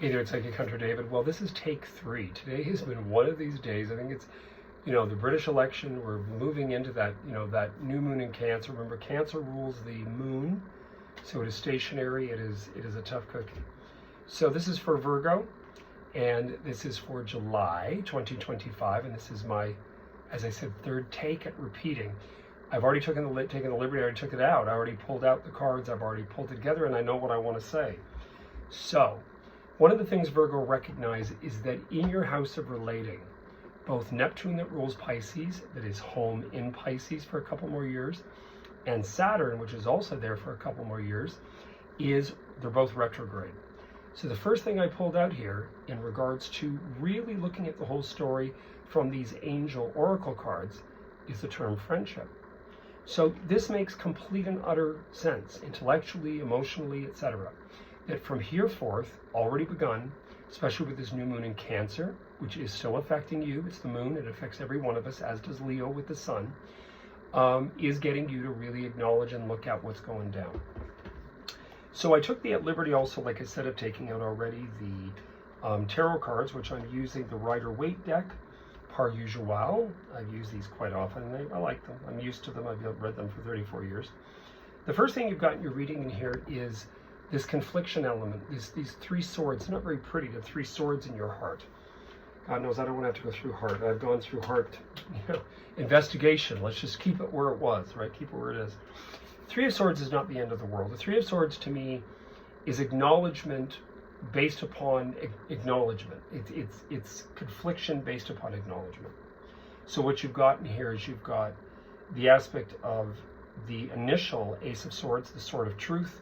Hey there, it's Psychic Hunter David. Well, this is take 3. Today has been one of these days. I think it's, the British election. We're moving into that, that new moon in Cancer. Remember, Cancer rules the moon, so it is stationary. It is a tough cookie. So this is for Virgo, and this is for July 2025, and this is my, as I said, third take at repeating. I've already taken the liberty. I already took it out. I already pulled out the cards. I've already pulled it together, and I know what I want to say. So, one of the things Virgo recognize is that in your house of relating, both Neptune that rules Pisces, that is home in Pisces for a couple more years, and Saturn, which is also there for a couple more years, they're both retrograde. So the first thing I pulled out here in regards to really looking at the whole story from these angel oracle cards is the term friendship. So this makes complete and utter sense, intellectually, emotionally, etc. That from here forth, already begun, especially with this new moon in Cancer, which is still affecting you. It's the moon, it affects every one of us, as does Leo with the sun, is getting you to really acknowledge and look at what's going down. So I took the liberty also, like I said, of taking out already the tarot cards, which I'm using the Rider-Waite deck, par usual. I've used these quite often, and I like them. I'm used to them. I've read them for 34 years. The first thing you've got in your reading in here is this confliction element, these three swords. Not very pretty, the three swords in your heart. God knows I don't want to have to go through heart. I've gone through heart investigation. Let's just keep it where it was, right? Keep it where it is. Three of Swords is not the end of the world. The Three of Swords to me is acknowledgement based upon acknowledgement. It's confliction based upon acknowledgement. So what you've got in here is you've got the aspect of the initial Ace of Swords, the Sword of Truth,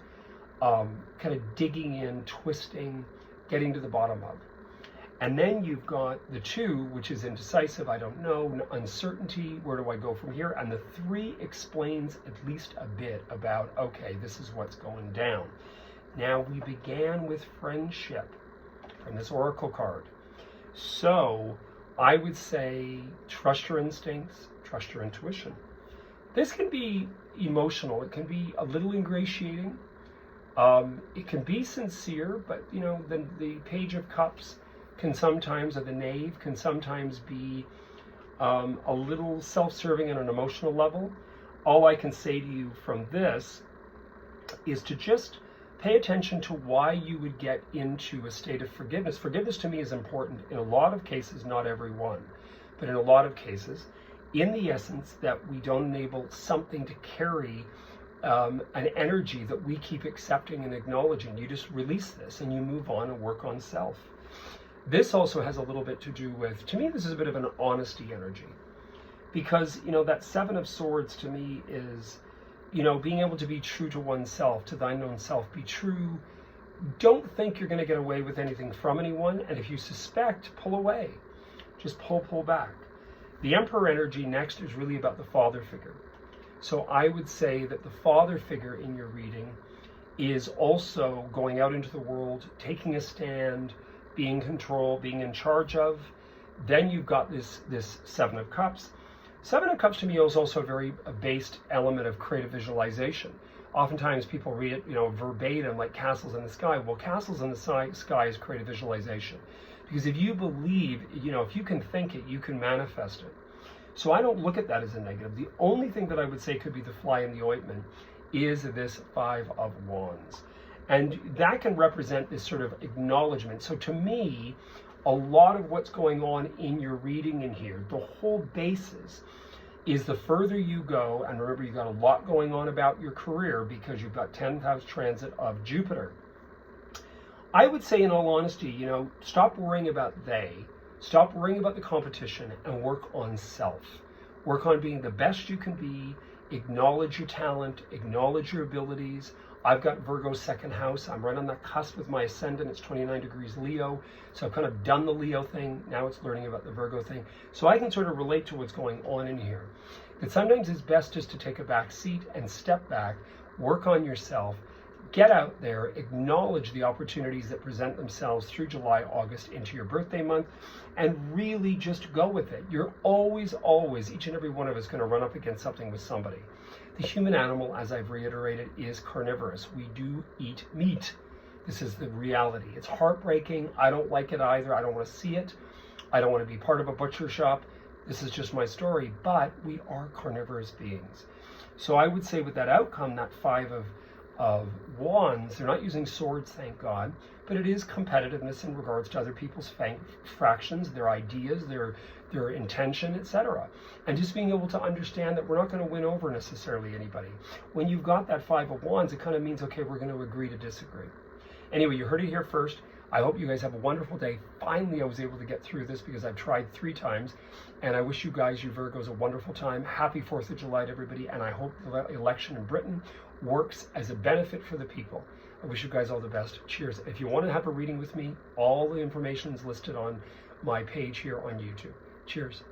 kind of digging in, twisting, getting to the bottom of. And then you've got the 2, which is indecisive, I don't know, uncertainty, where do I go from here? And the 3 explains at least a bit about, okay, this is what's going down. Now, we began with friendship from this oracle card. So I would say trust your instincts, trust your intuition. This can be emotional. It can be a little ingratiating. It can be sincere, but the Page of Cups can sometimes, or the Knave can sometimes be a little self-serving on an emotional level. All I can say to you from this is to just pay attention to why you would get into a state of forgiveness. Forgiveness to me is important in a lot of cases, not every one, but in a lot of cases, in the essence that we don't enable something to carry an energy that we keep accepting and acknowledging. You just release this and you move on and work on self. This also has a little bit to do with, to me, this is a bit of an honesty energy. Because, that 7 of Swords to me is, being able to be true to oneself, to thine own self, be true. Don't think you're going to get away with anything from anyone. And if you suspect, pull away. Just pull back. The Emperor energy next is really about the father figure. So I would say that the father figure in your reading is also going out into the world, taking a stand, being in control, being in charge of. Then you've got this 7 of Cups. 7 of Cups to me is also a very based element of creative visualization. Oftentimes people read it, verbatim, like castles in the sky. Well, castles in the sky is creative visualization. Because if you believe, if you can think it, you can manifest it. So I don't look at that as a negative. The only thing that I would say could be the fly in the ointment is this 5 of Wands. And that can represent this sort of acknowledgement. So to me, a lot of what's going on in your reading in here, the whole basis is the further you go, and remember you've got a lot going on about your career because you've got 10th house transit of Jupiter. I would say in all honesty, stop worrying about they. Stop worrying about the competition and work on self. Work on being the best you can be. Acknowledge your talent. Acknowledge your abilities. I've got Virgo's 2nd house. I'm right on that cusp with my ascendant. It's 29 degrees Leo. So I've kind of done the Leo thing. Now it's learning about the Virgo thing. So I can sort of relate to what's going on in here. But sometimes it's best just to take a back seat and step back, work on yourself, get out there, acknowledge the opportunities that present themselves through July, August into your birthday month, and really just go with it. You're always, each and every one of us going to run up against something with somebody. The human animal, as I've reiterated, is carnivorous. We do eat meat. This is the reality. It's heartbreaking. I don't like it either. I don't want to see it. I don't want to be part of a butcher shop. This is just my story, but we are carnivorous beings. So I would say with that outcome, that Five of Wands, they're not using swords, thank God, but it is competitiveness in regards to other people's fractions, their ideas, their intention, etc. And just being able to understand that we're not going to win over necessarily anybody. When you've got that Five of Wands, it kind of means, okay, we're going to agree to disagree. Anyway, you heard it here first. I hope you guys have a wonderful day. Finally, I was able to get through this because I've tried 3 times. And I wish you guys, you Virgos, a wonderful time. Happy 4th of July to everybody. And I hope the election in Britain works as a benefit for the people. I wish you guys all the best. Cheers. If you want to have a reading with me, all the information is listed on my page here on YouTube. Cheers.